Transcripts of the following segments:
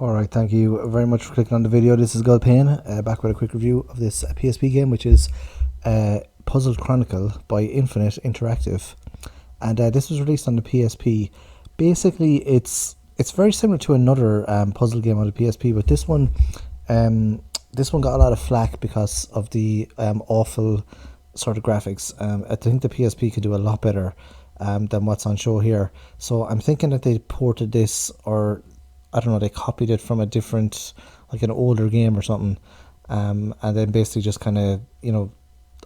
Alright, thank you very much for clicking on the video. This is Gull Payne, back with a quick review of this PSP game, which is Puzzle Chronicle by Infinite Interactive. And this was released on the PSP. Basically, it's very similar to another puzzle game on the PSP, but this one got a lot of flack because of the awful sort of graphics. I think the PSP could do a lot better than what's on show here. So I'm thinking that they ported this, or I don't know, they copied it from a different, like an older game or something, and then basically just kind of,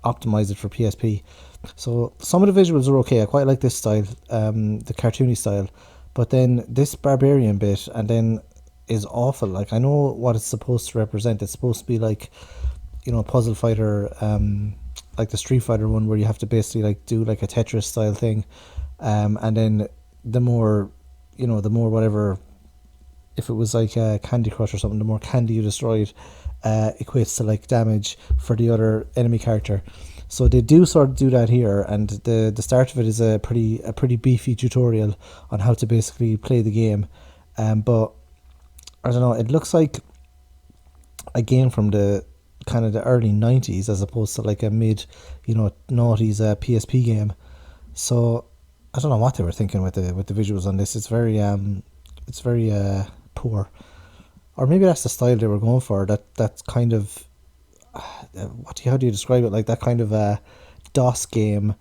optimized it for PSP. So some of the visuals are okay. I quite like this style, the cartoony style, but then this barbarian bit and then is awful. Like, I know what it's supposed to represent. It's supposed to be like, a puzzle fighter, like the Street Fighter one, where you have to basically like do like a Tetris style thing, and then the more whatever, if it was like a Candy Crush or something, the more candy you destroyed equates to like damage for the other enemy character. So they do sort of do that here, and the start of it is a pretty beefy tutorial on how to basically play the game. But I don't know, it looks like a game from the kind of the early 90s as opposed to like a mid noughties PSP game. So I don't know what they were thinking with the visuals on this. It's very poor, or maybe that's the style they were going for. That's kind of how do you describe it? Like that kind of DOS game,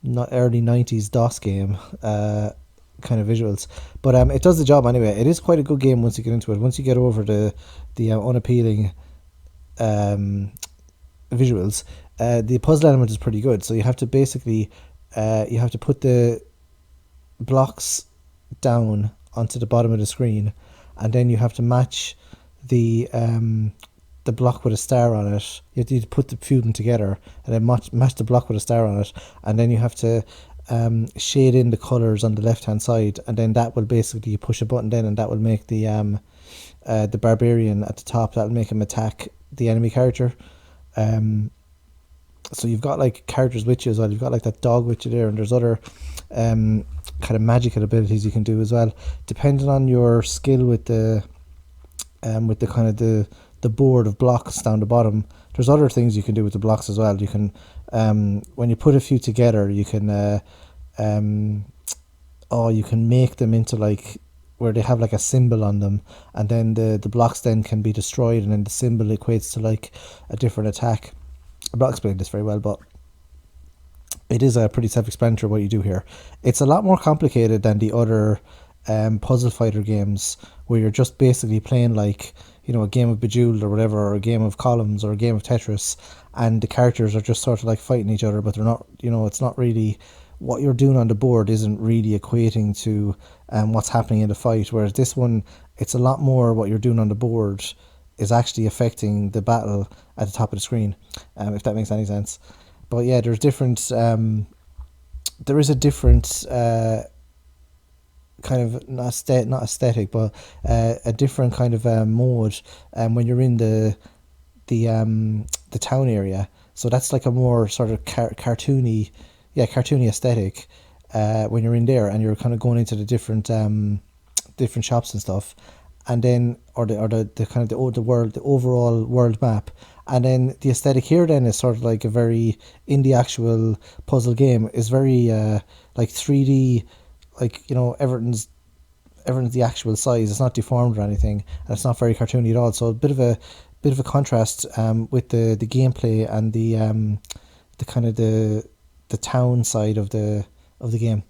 not early 90s DOS game kind of visuals. But it does the job anyway. It is quite a good game once you get into it. Once you get over the unappealing visuals, the puzzle element is pretty good. So you have to basically you have to put the blocks down onto the bottom of the screen, and then you have to match the block with a star on it. You have to put the few of them together and then match the block with a star on it, and then you have to shade in the colors on the left hand side, and then that will basically, you push a button then, and that will make the barbarian at the top, that will make him attack the enemy character. So you've got like characters with you as well. You've got like that dog with you there, and there's other kind of magical abilities you can do as well, depending on your skill with the kind of the board of blocks down the bottom. There's other things you can do with the blocks as well. You can when you put a few together, you can you can make them into like where they have like a symbol on them, and then the blocks then can be destroyed, and then the symbol equates to like a different attack. I'm not explaining this very well, but it is a pretty self-explanatory what you do here. It's a lot more complicated than the other puzzle fighter games, where you're just basically playing like, a game of Bejeweled or whatever, or a game of Columns or a game of Tetris, and the characters are just sort of like fighting each other, but they're not, it's not really, what you're doing on the board isn't really equating to what's happening in the fight. Whereas this one, it's a lot more what you're doing on the board is actually affecting the battle at the top of the screen, if that makes any sense. But yeah, there's different there is a different kind of not aesthetic, but a different kind of mode when you're in the town area. So that's like a more sort of cartoony aesthetic when you're in there, and you're kind of going into the different shops and stuff, and then or the kind of the overall world map. And then the aesthetic here then is sort of like a very, in the actual puzzle game, is very like 3D, like, everything's the actual size. It's not deformed or anything, and it's not very cartoony at all. So a bit of a contrast with the gameplay and the kind of the town side of the game.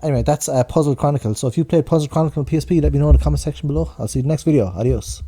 Anyway, that's Puzzle Chronicles. So if you played Puzzle Chronicle on PSP, let me know in the comment section below. I'll see you in the next video. Adios.